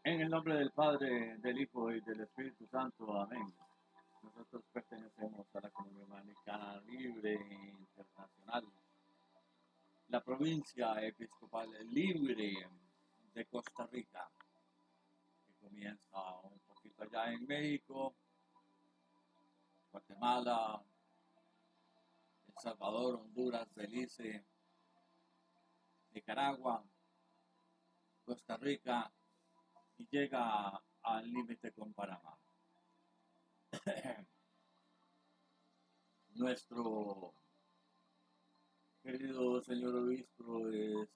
En el nombre del Padre, del Hijo y del Espíritu Santo. Amén. Nosotros pertenecemos a la Comunidad Americana Libre Internacional, la provincia episcopal libre de Costa Rica, que comienza un poquito allá en México, Guatemala, El Salvador, Honduras, Belice, Nicaragua, Costa Rica y llega al límite con Panamá. Nuestro querido señor obispo es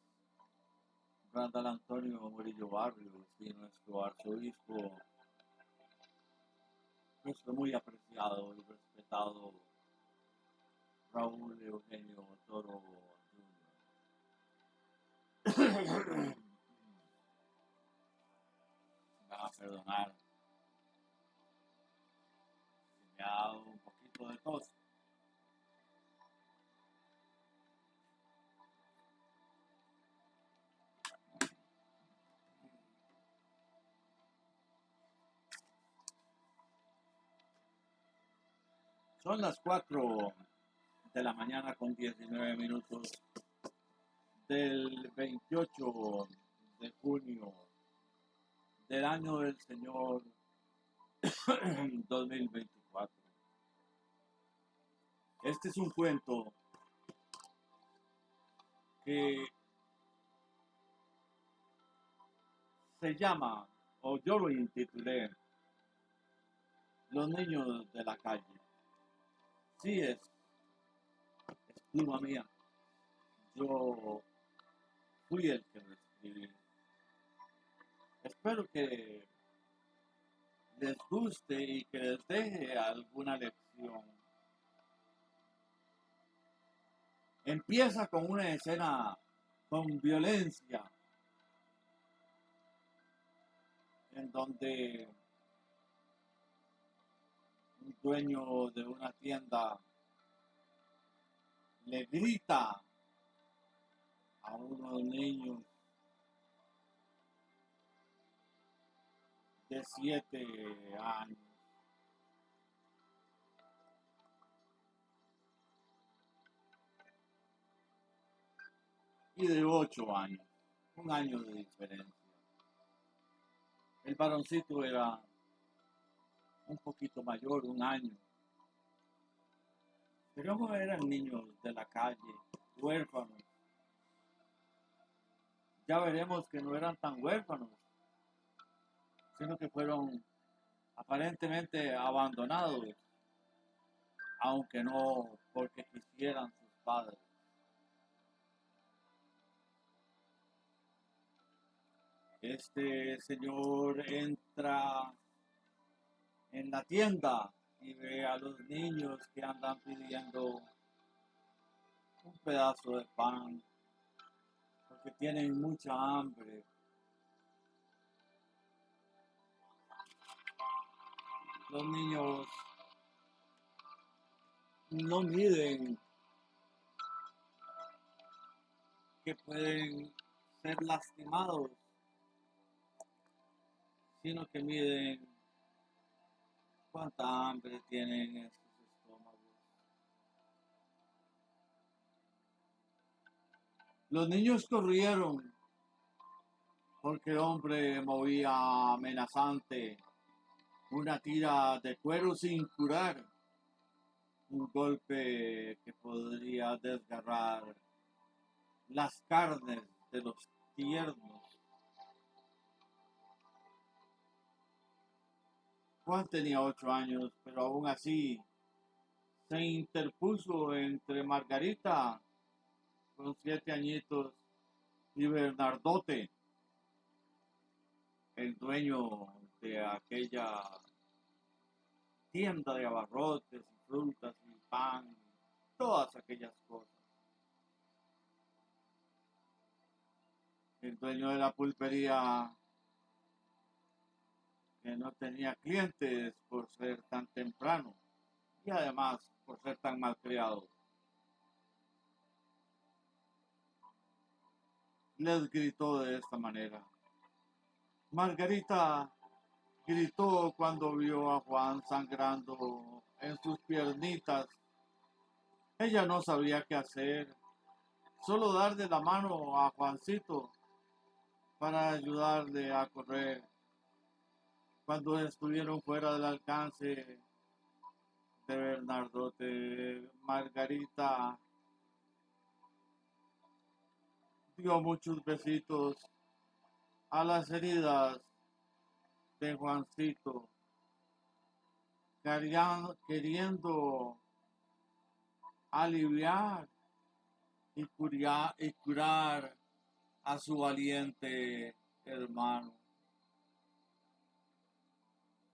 Randall Antonio Murillo Barrios y nuestro arzobispo, nuestro muy apreciado y respetado Raúl Eugenio Toro Jr. Me va a perdonar si me ha dado un poquito de tos. Son las 4 de la mañana con 19 minutos del 28 de junio del año del Señor 2024. Este es un cuento que se llama, o yo lo intitulé, Los niños de la calle. Sí, es pluma mía. Yo fui el que lo escribí. Espero que les guste y que les deje alguna lección. Empieza con una escena con violencia, en donde un dueño de una tienda le grita a unos niños de 7 años. Y de 8 años, un año de diferencia. El varoncito era un poquito mayor, un año, pero no eran niños de la calle, huérfanos. Ya veremos que no eran tan huérfanos, sino que fueron aparentemente abandonados, aunque no porque quisieran sus padres. Este señor entra en la tienda y ve a los niños que andan pidiendo un pedazo de pan porque tienen mucha hambre. Los niños no miden que pueden ser lastimados, sino que miden cuánta hambre tienen en sus estómagos. Los niños corrieron porque el hombre movía amenazante una tira de cuero sin curar, un golpe que podría desgarrar las carnes de los tiernos. Juan tenía 8 años, pero aún así se interpuso entre Margarita, con 7 añitos, y Bernardote, el dueño de aquella tienda de abarrotes y frutas y pan, todas aquellas cosas. El dueño de la pulpería, que no tenía clientes por ser tan temprano y además por ser tan malcriado, les gritó de esta manera: Margarita gritó cuando vio a Juan sangrando en sus piernitas. Ella no sabía qué hacer, solo darle la mano a Juancito para ayudarle a correr. Cuando estuvieron fuera del alcance de Bernardote, Margarita dio muchos besitos a las heridas de Juancito, queriendo aliviar y curar a su valiente hermano,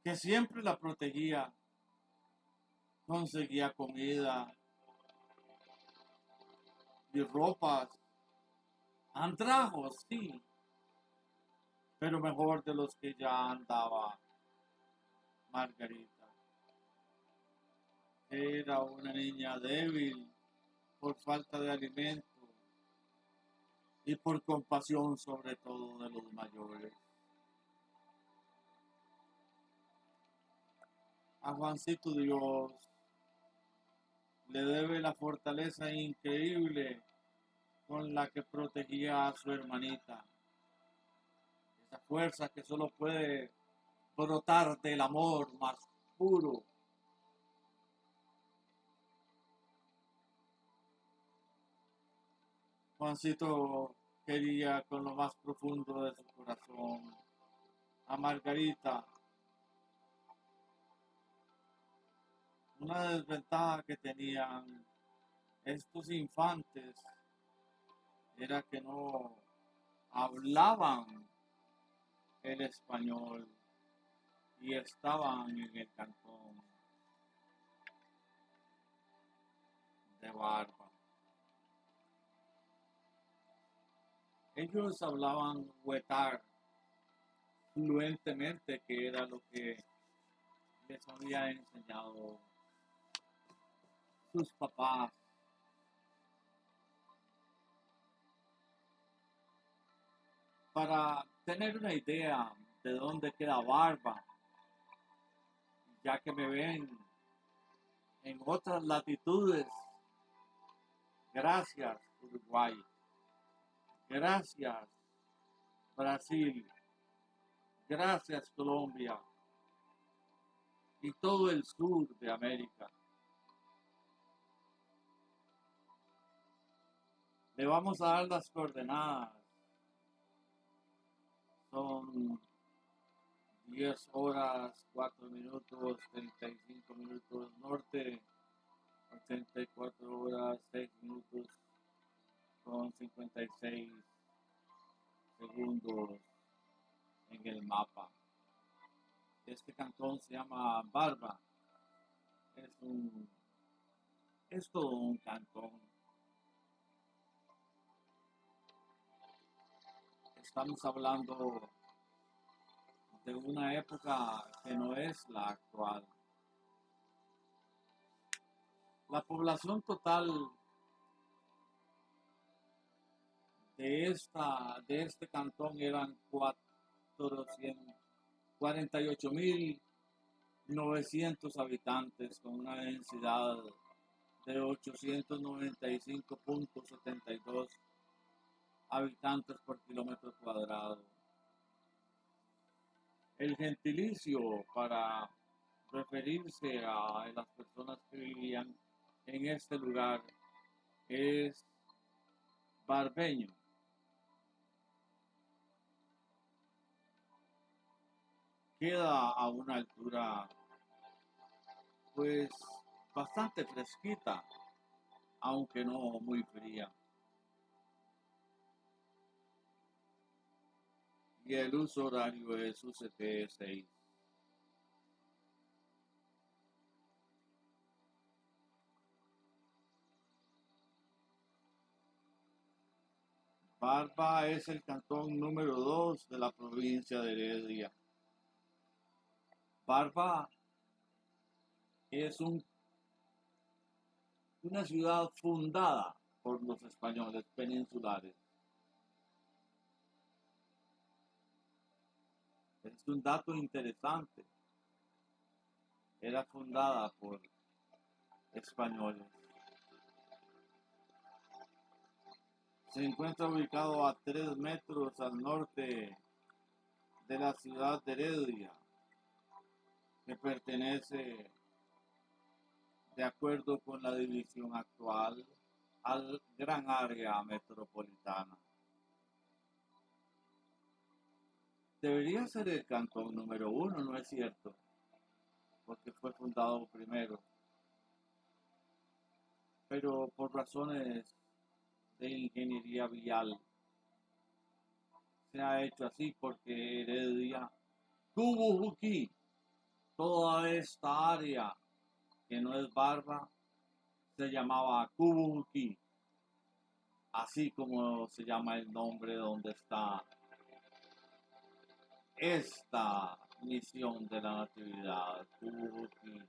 que siempre la protegía, conseguía comida y ropas, andrajos, sí, pero mejor de los que ya andaba Margarita. Era una niña débil por falta de alimento y por compasión sobre todo de los mayores. A Juancito Dios le debe la fortaleza increíble con la que protegía a su hermanita. Esa fuerza que solo puede brotar del amor más puro. Juancito quería con lo más profundo de su corazón a Margarita. Una desventaja que tenían estos infantes era que no hablaban el español y estaban en el cantón de Barba. Ellos hablaban huetar fluentemente, que era lo que les había enseñado sus papás. Para tener una idea de dónde queda Barba, ya que me ven en otras latitudes, gracias Uruguay, gracias Brasil, gracias Colombia y todo el sur de América. Le vamos a dar las coordenadas. Son 10 horas, 4 minutos, 35 minutos norte, 84 horas, 6 minutos, con 56 segundos en el mapa. Este cantón se llama Barba. Es todo un cantón. Estamos hablando de una época que no es la actual. La población total de este cantón eran 48.900 habitantes con una densidad de 895.72 habitantes por kilómetro cuadrado. El gentilicio para referirse a las personas que vivían en este lugar es barbeño. Queda a una altura pues bastante fresquita, aunque no muy fría. Y el uso horario es UCT 6. Barba es el cantón número 2 de la provincia de Heredia. Barba es una ciudad fundada por los españoles peninsulares. Es un dato interesante. Era fundada por españoles. Se encuentra ubicado a 3 metros al norte de la ciudad de Heredia, que pertenece, de acuerdo con la división actual, al gran área metropolitana. Debería ser el cantón número 1, ¿no es cierto? Porque fue fundado primero. Pero por razones de ingeniería vial se ha hecho así, porque Heredia, Cubujuquí, toda esta área que no es Barba, se llamaba Cubujuquí, así como se llama el nombre donde está esta misión de la Natividad, Cubujuquí.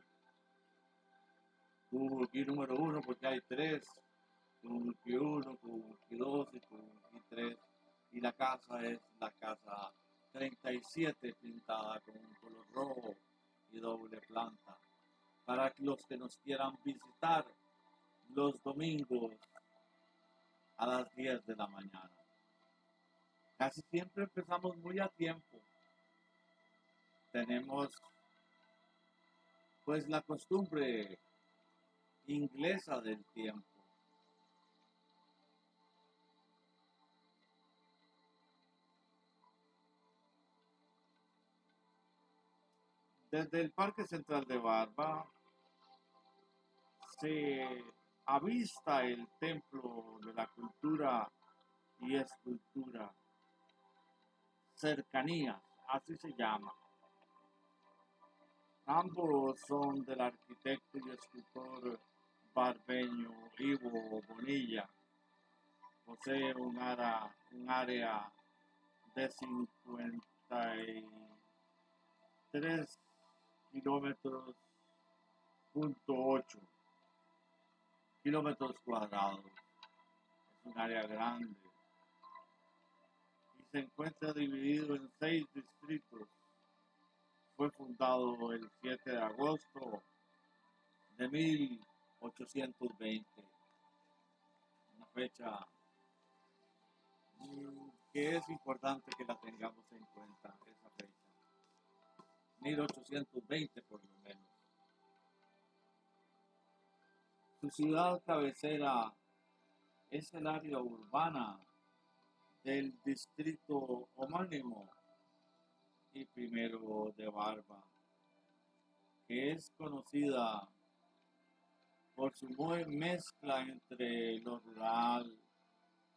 Cubujuquí número 1 porque hay 3, Cubujuquí 1, Cubujuquí 2 y Cubujuquí 3. Y la casa es la casa 37 pintada con un color rojo y doble planta. Para los que nos quieran visitar los domingos a las 10 de la mañana. Casi siempre empezamos muy a tiempo. Tenemos pues la costumbre inglesa del tiempo. Desde el Parque Central de Barba se avista el Templo de la Cultura y Escultura, Cercanías, así se llama. Ambos son del arquitecto y escultor barbeño Ivo Bonilla. Posee un área de 53 kilómetros punto 8 kilómetros cuadrados. Es un área grande y se encuentra dividido en 6 distritos. Fue fundado el 7 de agosto de 1820, una fecha que es importante que la tengamos en cuenta, esa fecha. 1820 por lo menos. Su ciudad cabecera es el área urbana del distrito homónimo y primero de Barba, que es conocida por su mezcla entre lo rural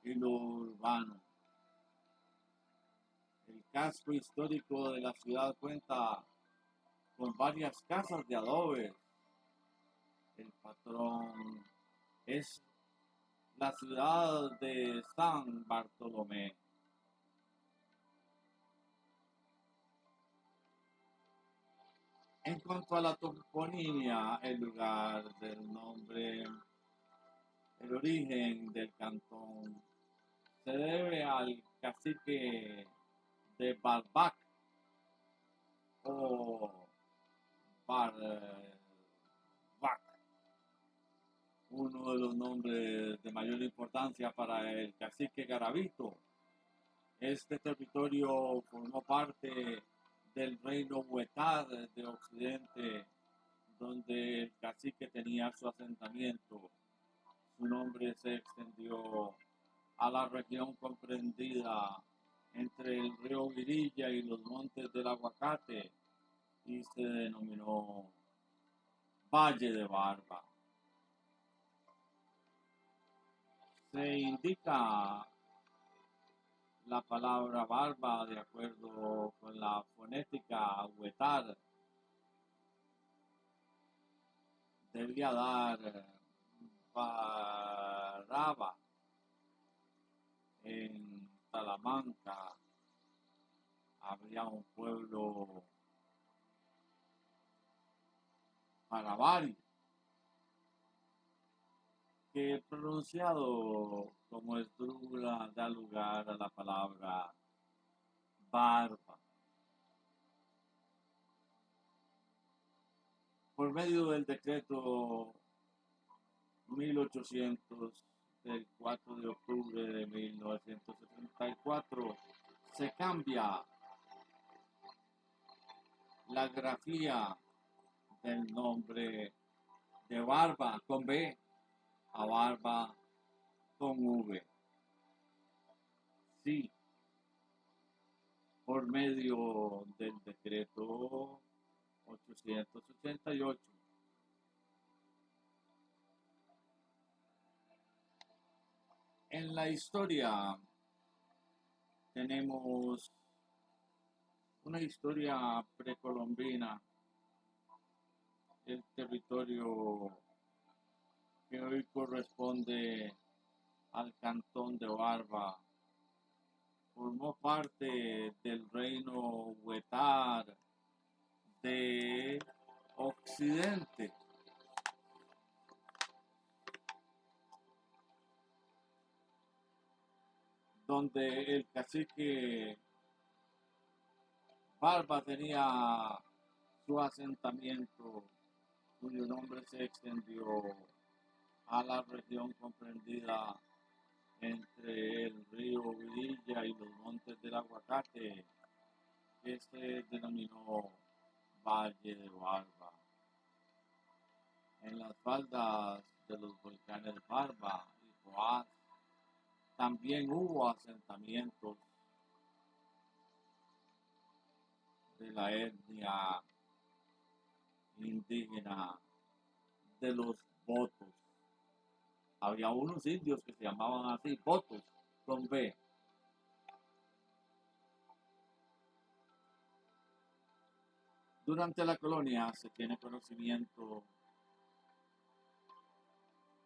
y lo urbano. El casco histórico de la ciudad cuenta con varias casas de adobe. El patrón es la ciudad de San Bartolomé. En cuanto a la toponimia, el lugar del nombre, el origen del cantón, se debe al cacique de Barbac o Barbac, uno de los nombres de mayor importancia para el cacique Garavito. Este territorio formó parte del reino Huetar de Occidente, donde el cacique tenía su asentamiento. Su nombre se extendió a la región comprendida entre el río Virilla y los montes del Aguacate y se denominó Valle de Barba. Se indica la palabra barba de acuerdo con la fonética huetar. Debía dar baraba en Salamanca. Habría un pueblo Paravari, que pronunciado como esdrújula da lugar a la palabra barba. por medio del decreto 1800 del 4 de octubre de 1974, se cambia la grafía del nombre de Barba con B a Barba con V. Sí, por medio del decreto 888. En la historia tenemos una historia precolombina, el territorio que hoy corresponde al cantón de Barba, formó parte del reino Huetar de Occidente, donde el cacique Barba tenía su asentamiento, cuyo nombre se extendió a la región comprendida entre el río Virilla y los montes del Aguacate, que se denominó Valle de Barba. En las faldas de los volcanes Barba y Poás también hubo asentamientos de la etnia indígena de los Botos. Había unos indios que se llamaban así, Botos, con B. Durante la colonia se tiene conocimiento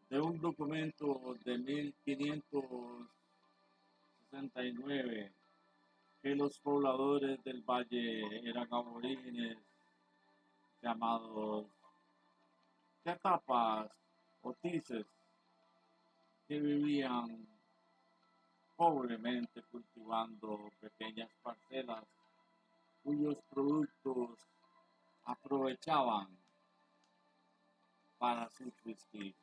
de un documento de 1569 que los pobladores del valle eran aborígenes llamados catapas o tices, que vivían pobremente cultivando pequeñas parcelas cuyos productos aprovechaban para subsistir.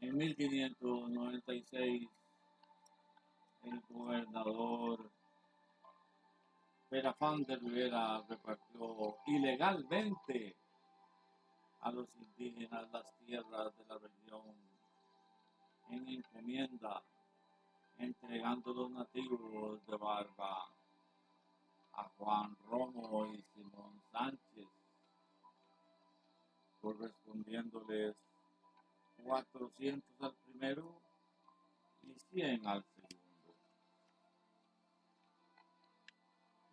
En 1596, el gobernador Perafán de Rivera repartió ilegalmente a los indígenas las tierras de la región en encomienda, entregando los nativos de Barba a Juan Romo y Simón Sánchez, correspondiéndoles 400 al primero y 100 al segundo.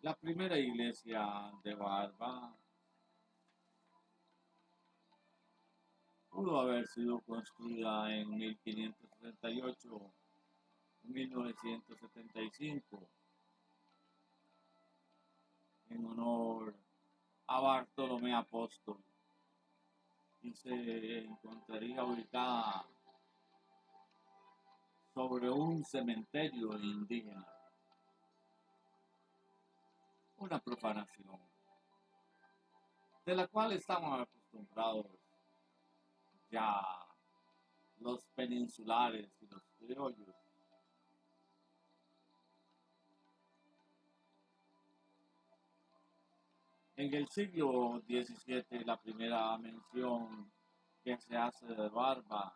La primera iglesia de Barba pudo haber sido construida en 1578, 1975, en honor a Bartolomé Apóstol, y se encontraría ubicada sobre un cementerio indígena. Una profanación de la cual estamos acostumbrados ya los peninsulares y los criollos. En el siglo XVII, la primera mención que se hace de Barba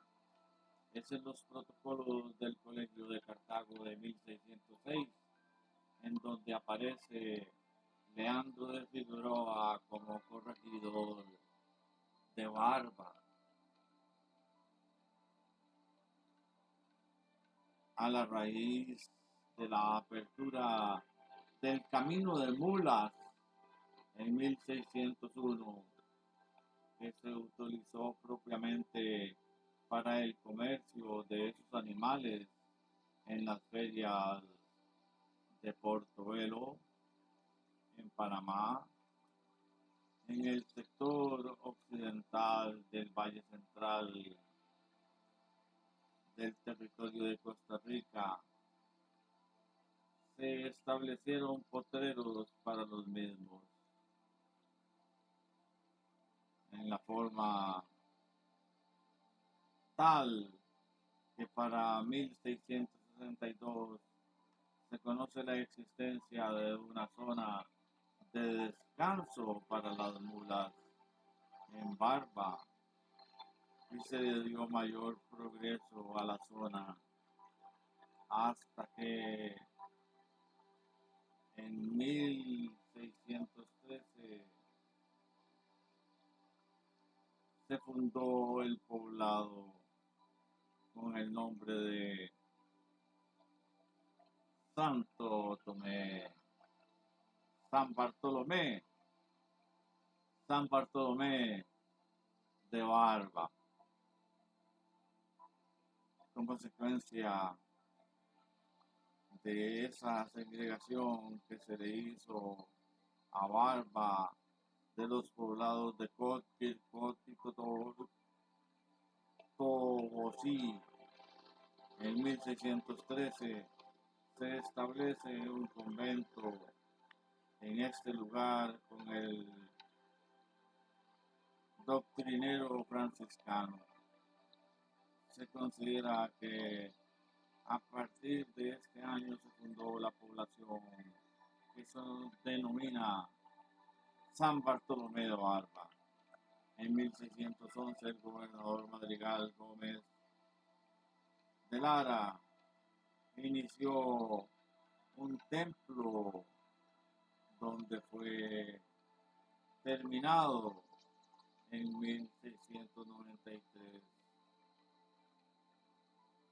es en los protocolos del Colegio de Cartago de 1606, en donde aparece Leandro de Figueroa como corregidor de Barba. A la raíz de la apertura del camino de mulas en 1601, que se utilizó propiamente para el comercio de esos animales en las ferias de Portobelo, en Panamá, en el sector occidental del Valle Central del territorio de Costa Rica. Se establecieron potreros para los mismos. en la forma tal que para 1662 se conoce la existencia de una zona de descanso para las mulas en Barba y se le dio mayor progreso a la zona hasta que en 1613 se fundó el poblado con el nombre de Santo Tomé, San Bartolomé, San Bartolomé de Barba. Como consecuencia de esa segregación que se le hizo a Barba de los poblados de Cotquil, Tobosí, en 1613 se establece un convento en este lugar con el doctrinero franciscano. Se considera que a partir de este año se fundó la población que se denomina San Bartolomé de Barba. En 1611 el gobernador Madrigal Gómez de Lara inició un templo donde fue terminado en 1693.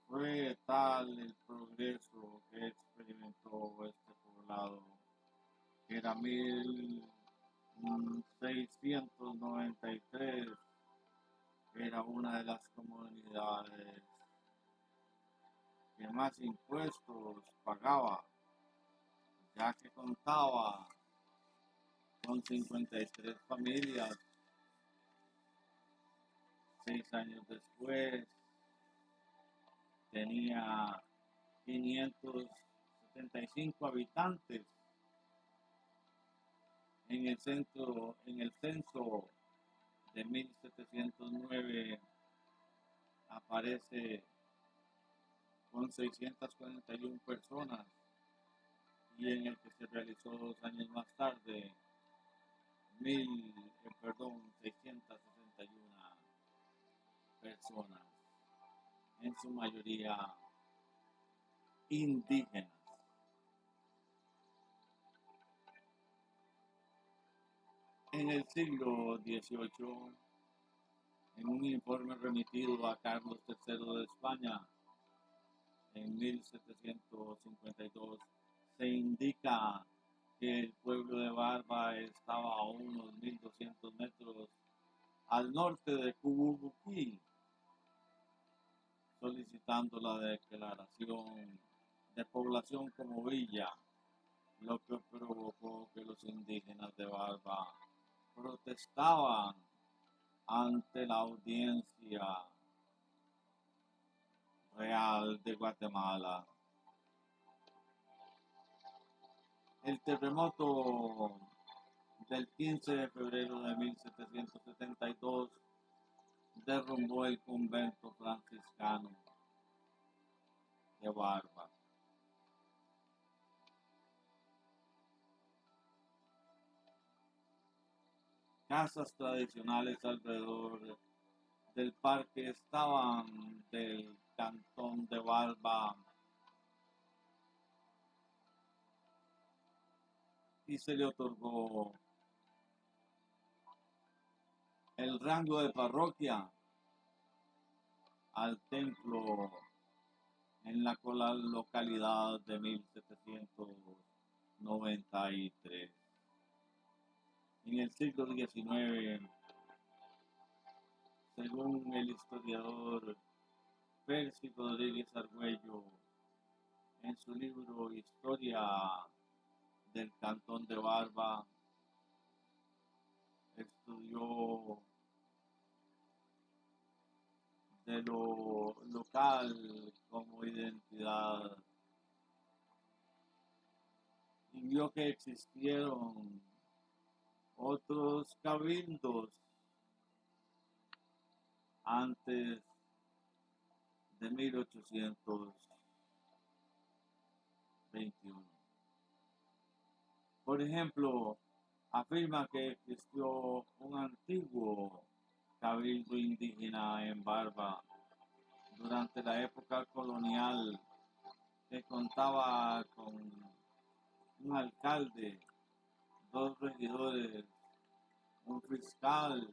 Fue tal el progreso que experimentó este poblado que era 1693, era una de las comunidades que más impuestos pagaba, ya que contaba con 53 familias. 6 años después tenía 575 habitantes. En el censo de 1709 aparece con 641 personas y en el que se realizó 2 años más tarde 661 personas, en su mayoría indígenas. En el siglo XVIII, en un informe remitido a Carlos III de España, en 1752, se indica que el pueblo de Barba estaba a unos 1200 metros al norte de Cubuquí, solicitando la declaración de población como villa, lo que provocó que los indígenas de Barba protestaban ante la audiencia real de Guatemala. El terremoto del 15 de febrero de 1772 derrumbó el convento franciscano de Barba. Casas tradicionales alrededor del parque estaban del cantón de Barba y se le otorgó el rango de parroquia al templo en la localidad de 1793. En el siglo XIX, según el historiador Percy Rodríguez Argüello, en su libro Historia del Cantón de Barba, estudió de lo local como identidad y vio que existieron otros cabildos antes de 1821. Por ejemplo, afirma que existió un antiguo cabildo indígena en Barba durante la época colonial que contaba con un alcalde, dos regidores, un fiscal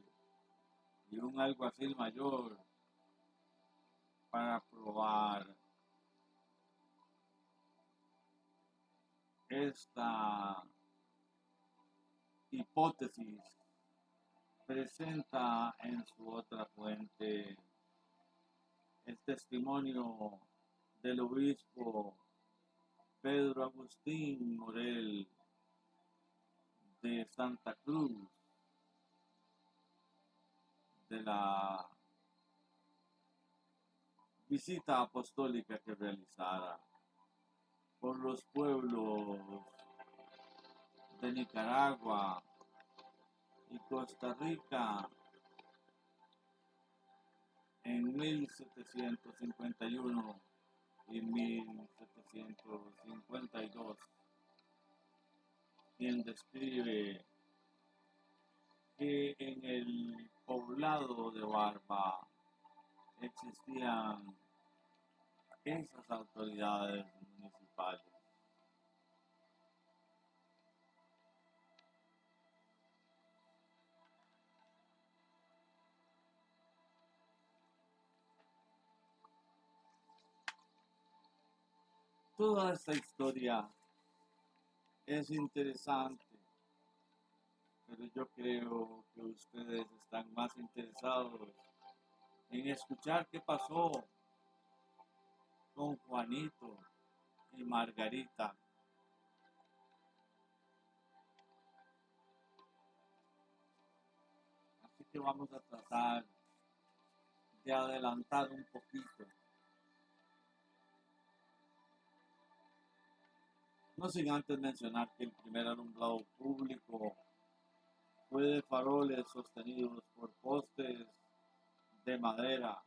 y un alguacil mayor para probar esta hipótesis. Presenta en su otra fuente el testimonio del obispo Pedro Agustín Morel de Santa Cruz, de la visita apostólica que realizara por los pueblos de Nicaragua y Costa Rica en 1751 y 1752, quien describe que en el poblado de Barba existían esas autoridades municipales. Toda esta historia es interesante, pero yo creo que ustedes están más interesados en escuchar qué pasó con Juanito y Margarita. Así que vamos a tratar de adelantar un poquito. No sin antes mencionar que el primer alumbrado público fue de faroles sostenidos por postes de madera,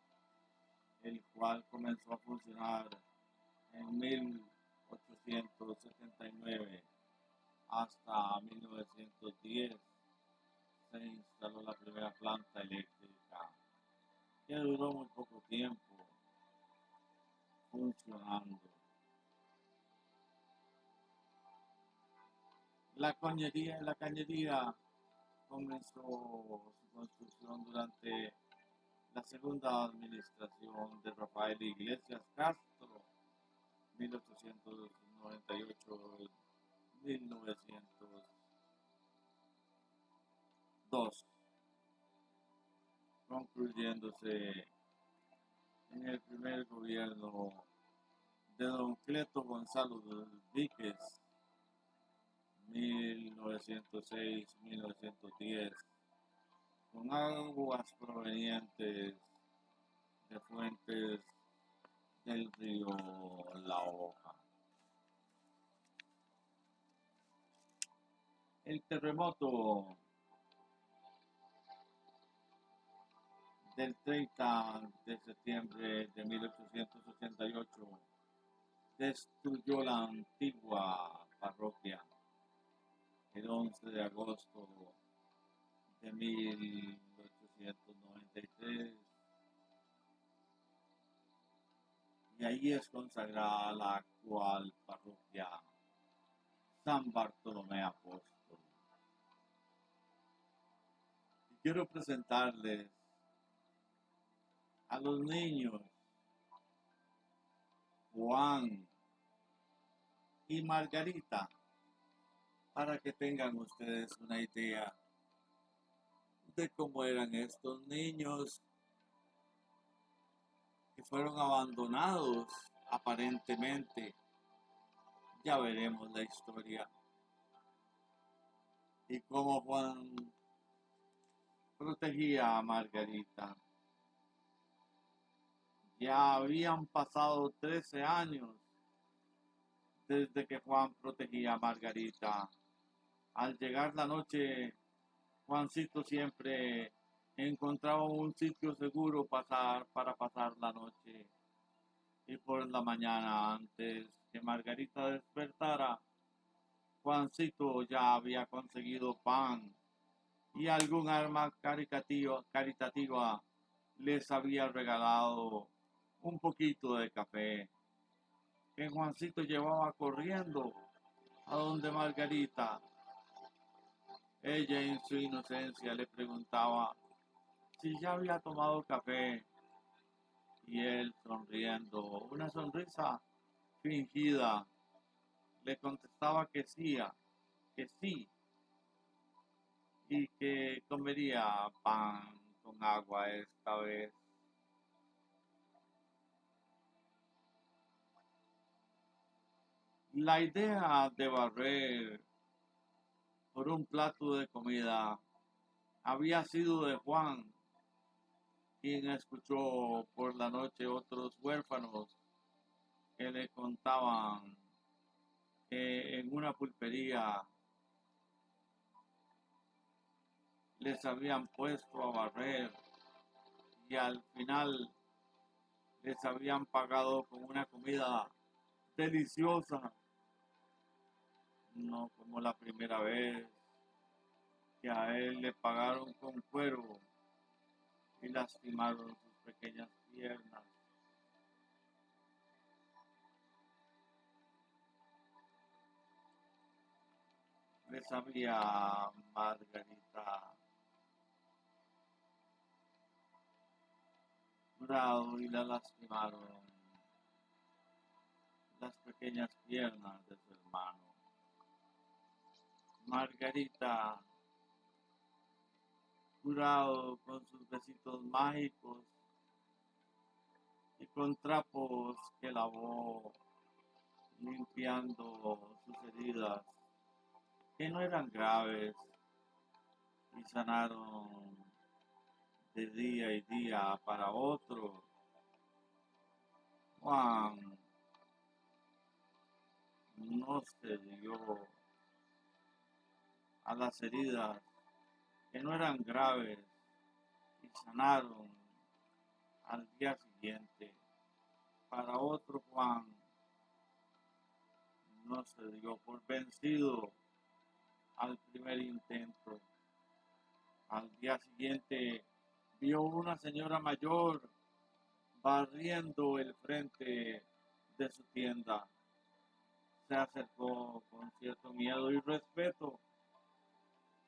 el cual comenzó a funcionar en 1879 hasta 1910. Se instaló la primera planta eléctrica, que duró muy poco tiempo funcionando. La cañería comenzó su construcción durante la segunda administración de Rafael Iglesias Castro, 1898-1902, concluyéndose en el primer gobierno de don Cleto Gonzalo Víquez, 1906-1910, con aguas provenientes de fuentes del río La Hoja. El terremoto del 30 de septiembre de 1888 destruyó la antigua parroquia. El 11 de agosto de 1893, y ahí es consagrada la actual parroquia San Bartolomé Apóstol. Y quiero presentarles a los niños Juan y Margarita para que tengan ustedes una idea de cómo eran estos niños que fueron abandonados aparentemente. Ya veremos la historia y cómo Juan protegía a Margarita. Ya habían pasado 13 años desde que Juan protegía a Margarita. Al llegar la noche, Juancito siempre encontraba un sitio seguro para pasar la noche. Y por la mañana, antes que Margarita despertara, Juancito ya había conseguido pan y algún arma caritativa les había regalado un poquito de café que Juancito llevaba corriendo a donde Margarita. Ella en su inocencia le preguntaba si ya había tomado café y él sonriendo, una sonrisa fingida, le contestaba que sí y que comería pan con agua esta vez. La idea de barrer por un plato de comida había sido de Juan, quien escuchó por la noche otros huérfanos que le contaban que en una pulpería les habían puesto a barrer y al final les habían pagado con una comida deliciosa, no como la primera vez que a él le pagaron con cuero y lastimaron sus pequeñas piernas. Le sabía Margarita jurado y la lastimaron las pequeñas piernas de su hermano. Margarita, jurado con sus besitos mágicos y con trapos que lavó limpiando sus heridas, que no eran graves y sanaron de día y día para otro. Juan no se dio a las heridas que no eran graves y sanaron al día siguiente. Para otro Juan no se dio por vencido al primer intento. Al día siguiente vio una señora mayor barriendo el frente de su tienda. Se acercó con cierto miedo y respeto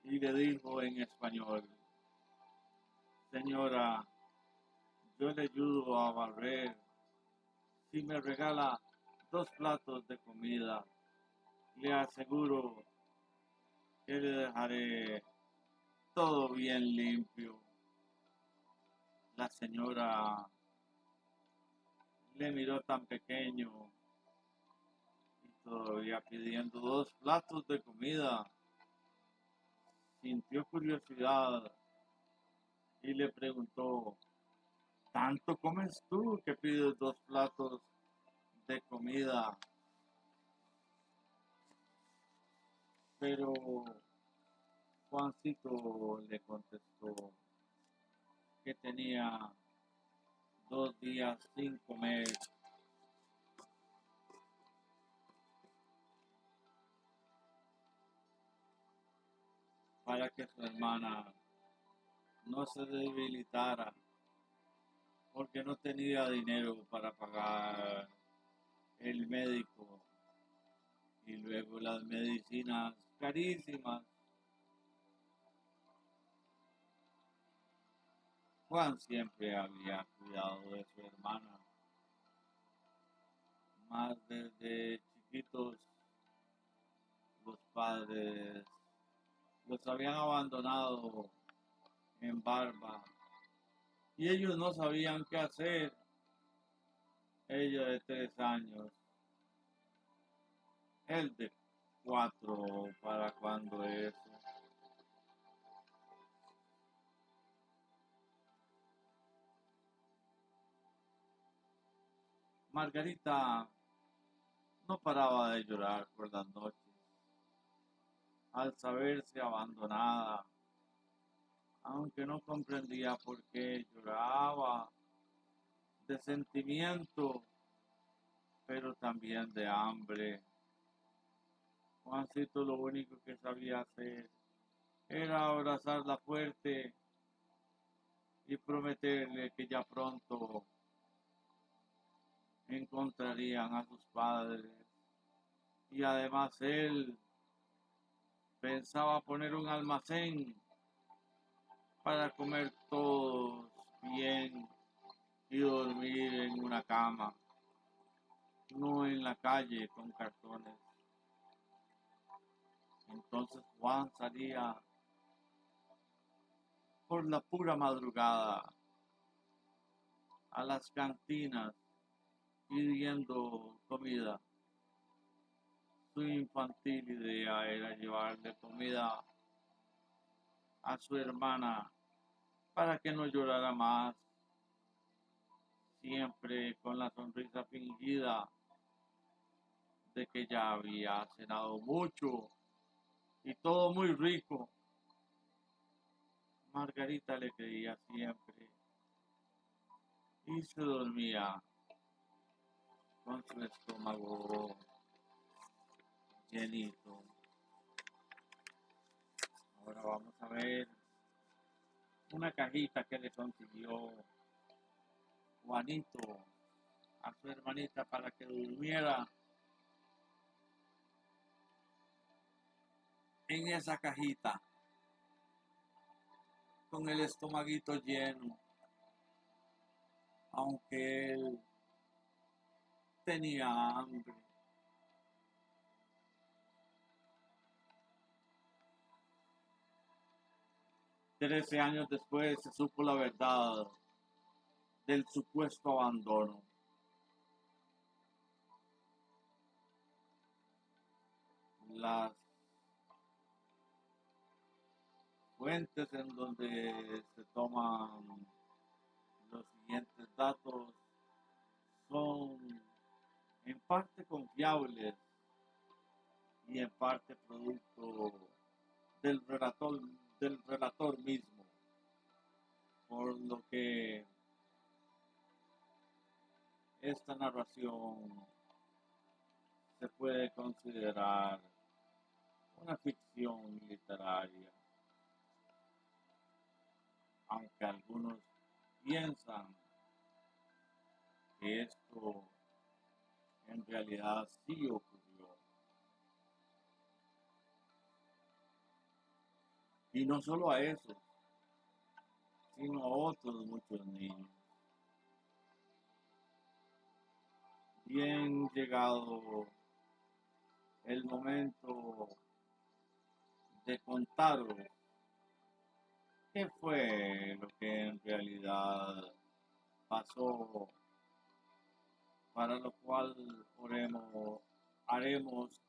y le dijo en español: señora, yo le ayudo a barrer si me regala 2 platos de comida. Le aseguro que le dejaré todo bien limpio. La señora le miró tan pequeño y todavía pidiendo 2 platos de comida. Sintió curiosidad y le preguntó: ¿tanto comes tú que pides 2 platos de comida? Pero Juancito le contestó que tenía 2 días sin comer para que su hermana no se debilitara porque no tenía dinero para pagar el médico y luego las medicinas carísimas. Juan siempre había cuidado de su hermana, más desde chiquitos los padres los habían abandonado en Barba y ellos no sabían qué hacer. Ella de 3 años, él de 4, para cuando eso. Margarita no paraba de llorar por las noches al saberse abandonada aunque no comprendía por qué lloraba de sentimiento, pero también de hambre. Juancito lo único que sabía hacer era abrazarla fuerte y prometerle que ya pronto encontrarían a sus padres. Y además él pensaba poner un almacén para comer todos bien y dormir en una cama, no en la calle con cartones. Entonces Juan salía por la pura madrugada a las cantinas pidiendo comida. Su infantil idea era llevarle comida a su hermana para que no llorara más, siempre con la sonrisa fingida de que ya había cenado mucho y todo muy rico. Margarita le creía siempre y se dormía con su estómago llenito. Ahora vamos a ver una cajita que le consiguió Juanito a su hermanita para que durmiera en esa cajita con el estomaguito lleno, aunque él tenía hambre. 13 años después se supo la verdad del supuesto abandono. Las fuentes en donde se toman los siguientes datos son en parte confiables y en parte producto del relator, del relator mismo, por lo que esta narración se puede considerar una ficción literaria, aunque algunos piensan que esto en realidad sí ocurrió. Y no solo a eso, sino a otros muchos niños. Bien llegado el momento de contaros qué fue lo que en realidad pasó, para lo cual haremos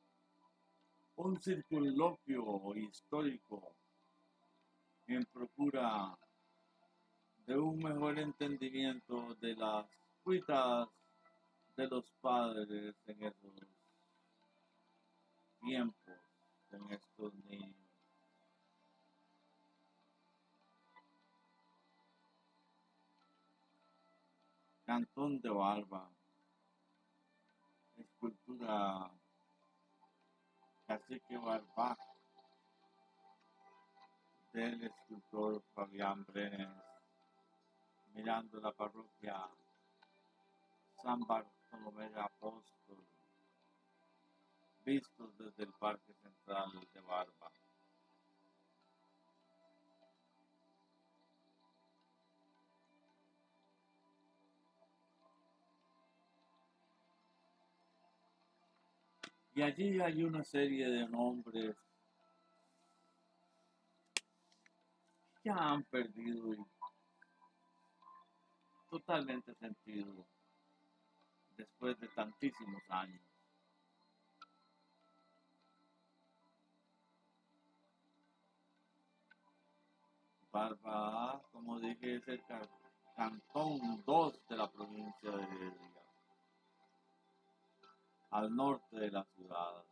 un circunloquio histórico en procura de un mejor entendimiento de las cuitas de los padres en esos tiempos, en estos niños. Cantón de Barba, escultura Cacique Barba del escultor Fabián Brenes, mirando la parroquia San Bartolomé de Apóstol, vistos desde el Parque Central de Barba. Y allí hay una serie de nombres que han perdido totalmente sentido después de tantísimos años. Barba, como dije, es el cantón 2 de la provincia de Heredia, al norte de la ciudad.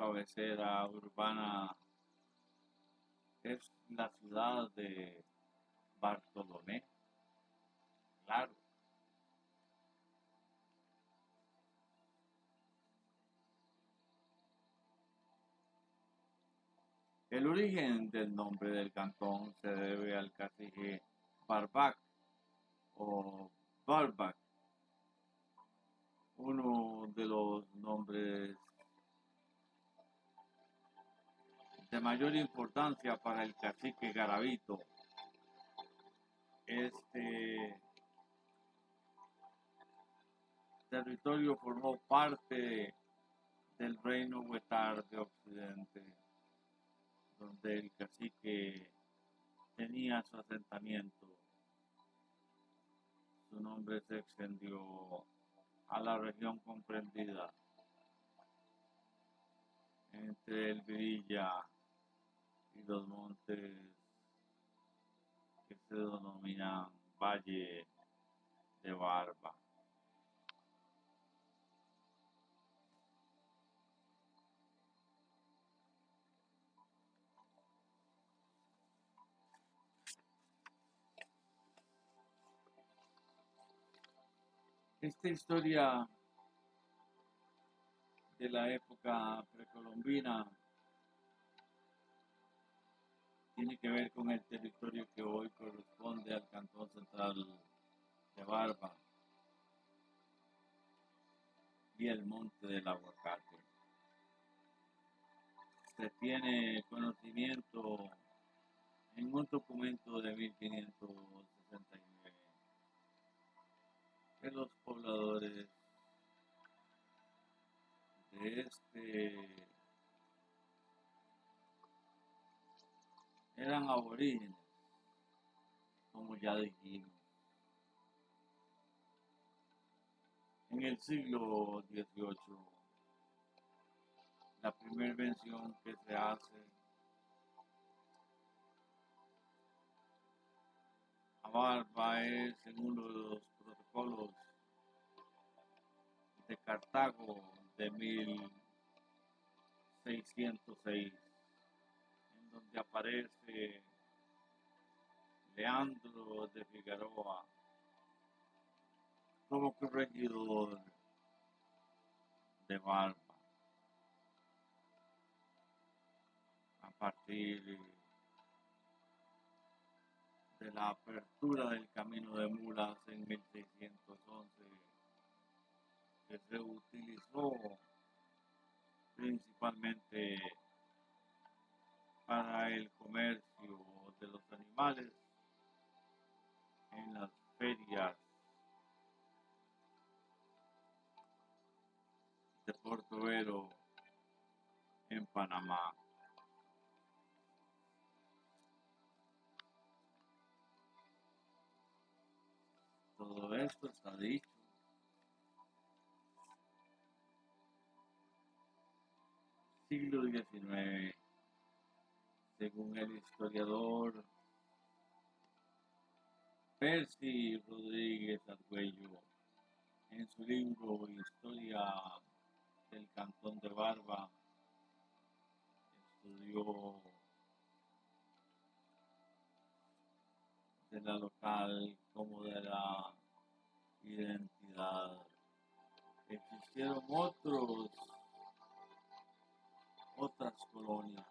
cabecera urbana es la ciudad de Bartolomé, claro. El origen del nombre del cantón se debe al cacique Barbac o Barbac, uno de los nombres de mayor importancia para el cacique Garavito. Este territorio formó parte del reino Huetar de Occidente, donde el cacique tenía su asentamiento. Su nombre se extendió a la región comprendida entre el Virilla y los montes que se denominan Valle de Barba. Esta historia de la época precolombina tiene que ver con el territorio que hoy corresponde al Cantón Central de Barba y el Monte del Aguacate. Se tiene conocimiento en un documento de 1569 que los pobladores de eran aborígenes, como ya dijimos. En el siglo XVIII, la primera mención que se hace a Barba es en uno de los protocolos de Cartago de 1606, en donde aparece Leandro de Figueroa como corregidor de Barba. A partir de la apertura del camino de mulas en 1611, que se utilizó principalmente para el comercio de los animales en las ferias de Portobelo en Panamá. Todo esto está dicho. Siglo XIX, según el historiador Percy Rodríguez Argüello, en su libro Historia del Cantón de Barba, estudió de la local como de la identidad. Existieron otras colonias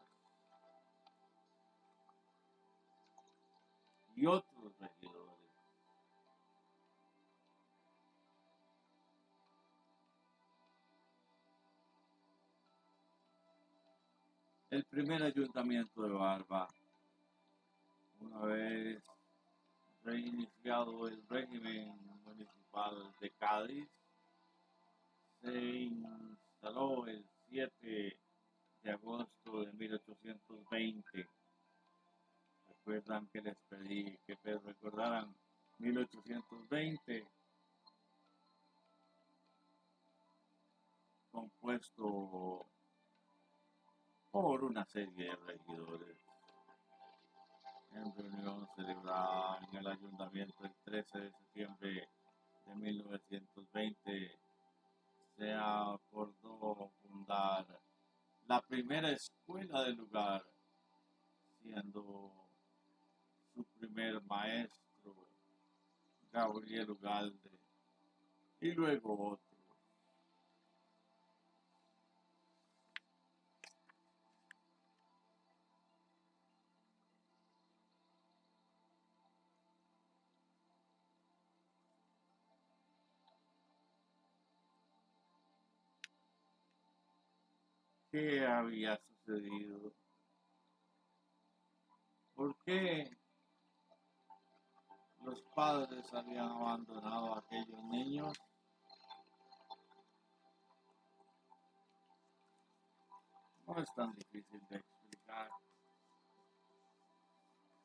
y otros regidores. El primer ayuntamiento de Barba, una vez reiniciado el régimen municipal de Cádiz, se instaló el 7 de agosto de 1820. Recuerdan que les pedí que recordaran 1820, compuesto por una serie de regidores en reunión celebrada en el ayuntamiento el 13 de septiembre de 1920. Se acordó fundar la primera escuela del lugar, siendo su primer maestro Gabriel Ugalde, y luego otro. ¿Qué había sucedido? ¿Por qué los padres habían abandonado a aquellos niños? No es tan difícil de explicar.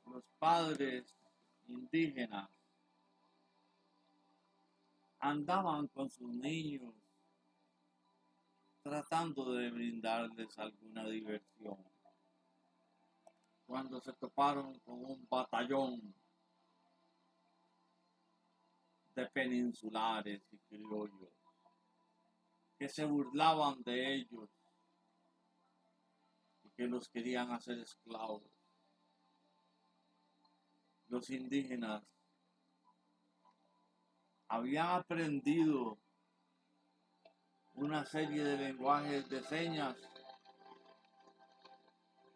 Los padres indígenas andaban con sus niños tratando de brindarles alguna diversión, cuando se toparon con un batallón de peninsulares y criollos que se burlaban de ellos y que los querían hacer esclavos. Los indígenas habían aprendido una serie de lenguajes de señas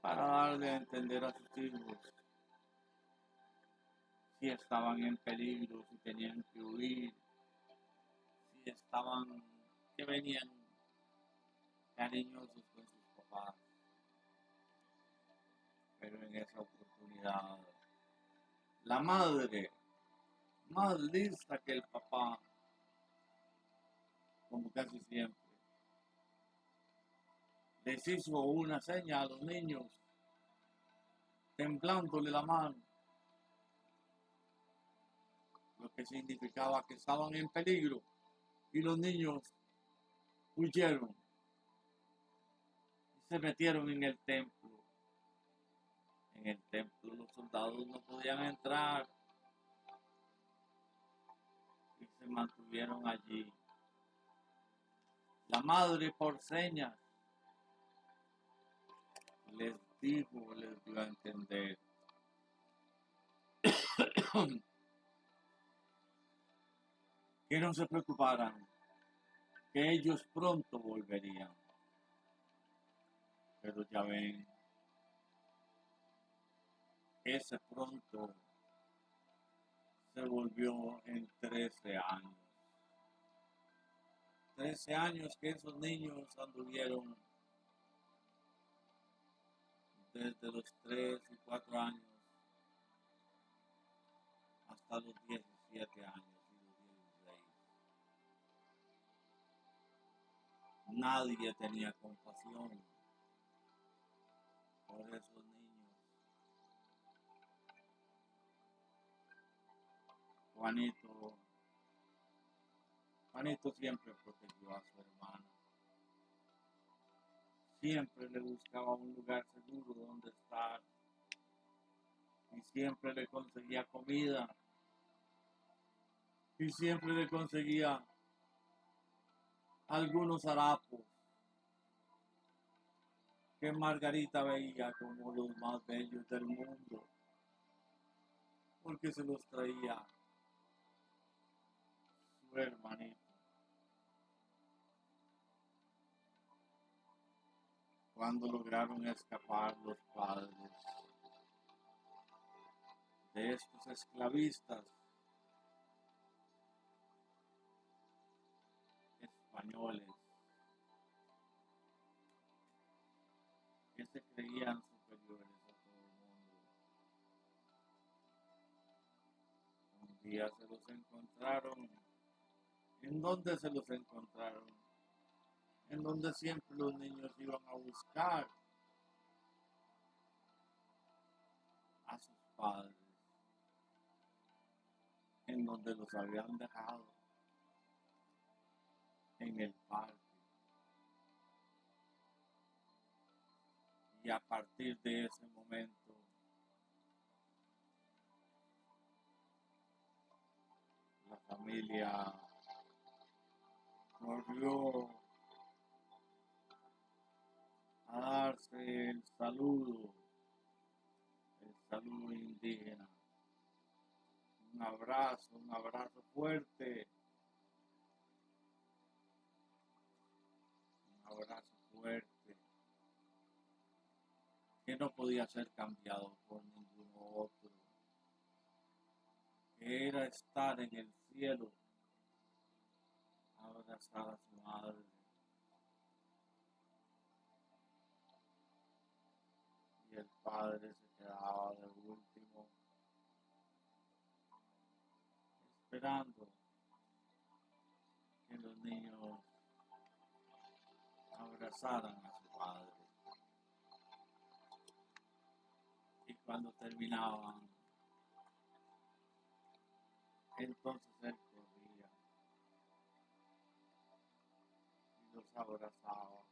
para darle a entender a sus hijos si estaban en peligro, si tenían que huir, si estaban, que venían cariñosos con sus papás. Pero en esa oportunidad, la madre, más lista que el papá, como casi siempre, les hizo una seña a los niños, temblándole la mano, lo que significaba que estaban en peligro, y los niños huyeron y se metieron en el templo. En el templo los soldados no podían entrar y se mantuvieron allí. La madre por señas les dijo, les dio a entender que no se preocuparan, que ellos pronto volverían. Pero ya ven, ese pronto se volvió en 13 años. 13 años que esos niños anduvieron desde los 3 y 4 años hasta los 17 años y los 16. Nadie tenía compasión por esos niños. Juanito, Juanito siempre protegió a su hermano. Siempre le buscaba un lugar seguro donde estar y siempre le conseguía comida y siempre le conseguía algunos harapos que Margarita veía como los más bellos del mundo, porque se los traía su hermanito. Cuando lograron escapar los padres de estos esclavistas españoles que se creían superiores a todo el mundo, un día se los encontraron. ¿En dónde se los encontraron? En donde siempre los niños iban a buscar a sus padres, en donde los habían dejado, en el parque. Y a partir de ese momento, la familia corrió a darse el saludo indígena, un abrazo fuerte, un abrazo fuerte, que no podía ser cambiado por ninguno otro, que era estar en el cielo, abrazar a su madre. Y el padre se quedaba de último, esperando que los niños abrazaran a su padre. Y cuando terminaban, entonces él corría y los abrazaba.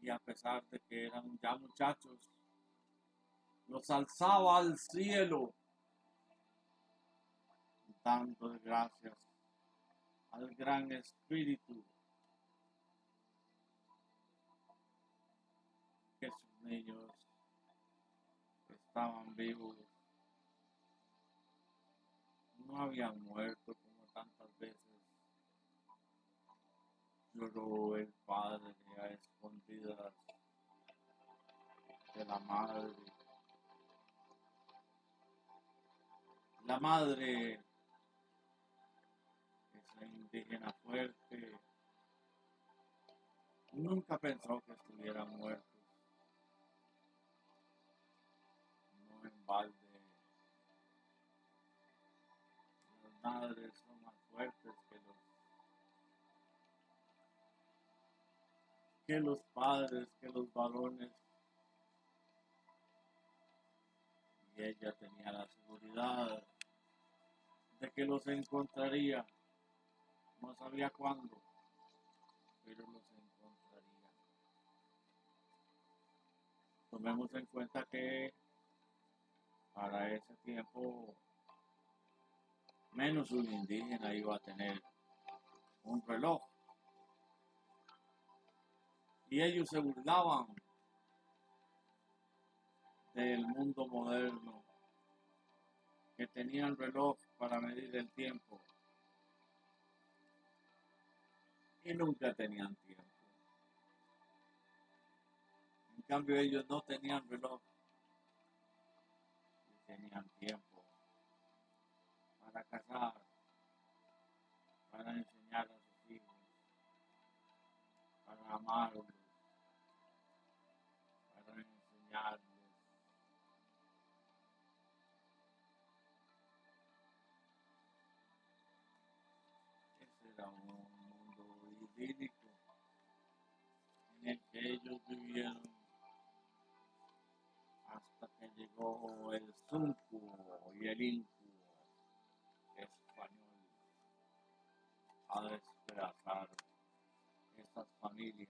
Y a pesar de que eran ya muchachos, los alzaba al cielo, dando gracias al gran espíritu que sus niños estaban vivos, no habían muerto como tantas veces lloró el padre a escondidas de la madre. La madre, esa indígena fuerte, nunca pensó que estuvieran muertos. No en balde. Las madres son más fuertes que los padres, que los varones. Y ella tenía la seguridad de que los encontraría. No sabía cuándo, pero los encontraría. Tomemos en cuenta que para ese tiempo menos un indígena iba a tener un reloj. Y ellos se burlaban del mundo moderno, que tenían reloj para medir el tiempo y nunca tenían tiempo. En cambio ellos no tenían reloj y tenían tiempo para cazar, para enseñar a sus hijos, para amarlos, para enseñarles. Ese era un mundo idílico en el que ellos vivieron hasta que llegó el Zunco y el Incu español a despedazar estas familias.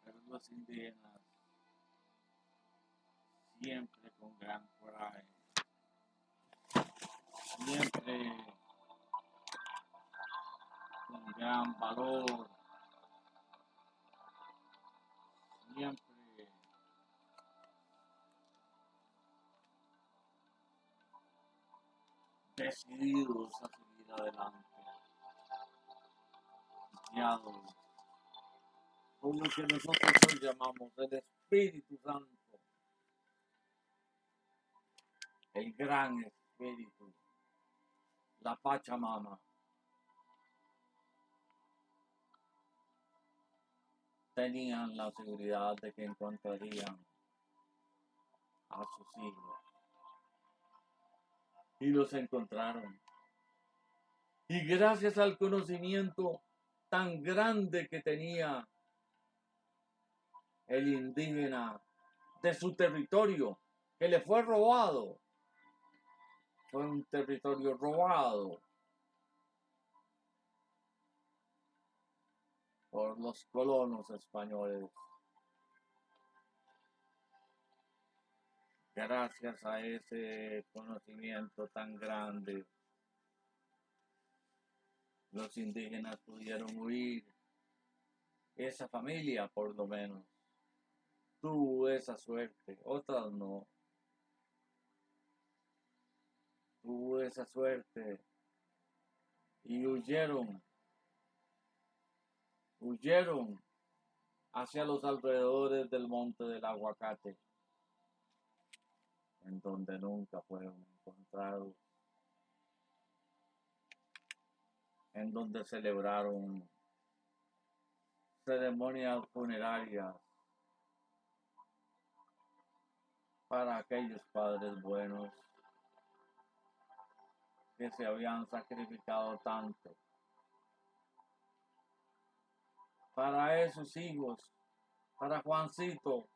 Pero los indígenas, siempre con gran coraje, siempre con gran valor, siempre decididos a seguir adelante, guiados por lo que nosotros hoy llamamos el Espíritu Santo, el gran Espíritu, la Pachamama. Tenían la seguridad de que encontrarían a sus hijos. Y los encontraron. Y gracias al conocimiento tan grande que tenía el indígena de su territorio, que le fue robado, fue un territorio robado por los colonos españoles. gracias a ese conocimiento tan grande, los indígenas pudieron huir. Esa familia, por lo menos, tuvo esa suerte, otras no. Tuvo esa suerte y huyeron hacia los alrededores del monte del aguacate, en donde nunca fueron encontrados, en donde celebraron ceremonias funerarias para aquellos padres buenos que se habían sacrificado tanto para esos hijos, para Juancito,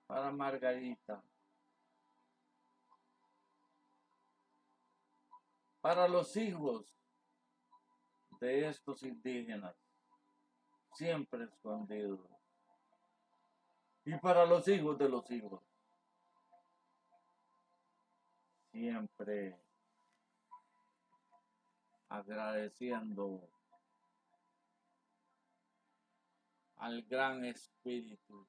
para Margarita, para los hijos de estos indígenas, siempre escondidos, y para los hijos de los hijos, siempre agradeciendo al gran espíritu.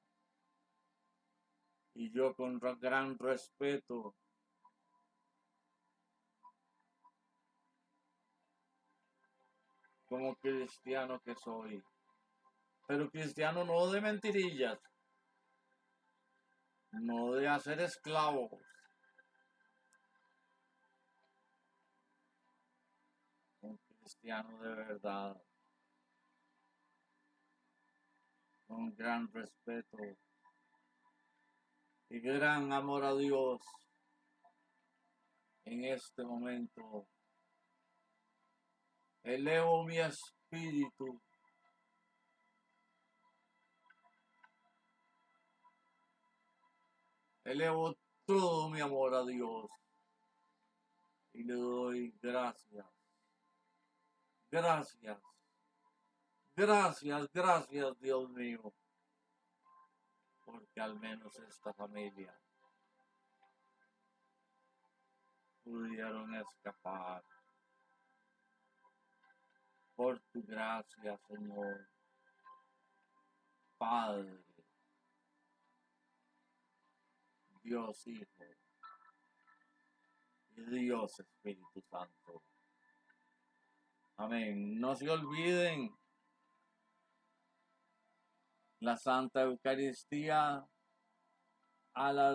Y yo con gran respeto como cristiano que soy, pero cristiano no de mentirillas, no de hacer esclavos, un cristiano de verdad, con gran respeto y gran amor a Dios. En este momento elevo mi espíritu elevo todo mi amor a Dios y le doy gracias, gracias, gracias, gracias, Dios mío, porque al menos esta familia pudieron escapar. Por tu gracia, Señor, Padre, Dios Hijo y Dios Espíritu Santo. Amén. No se olviden la Santa Eucaristía a las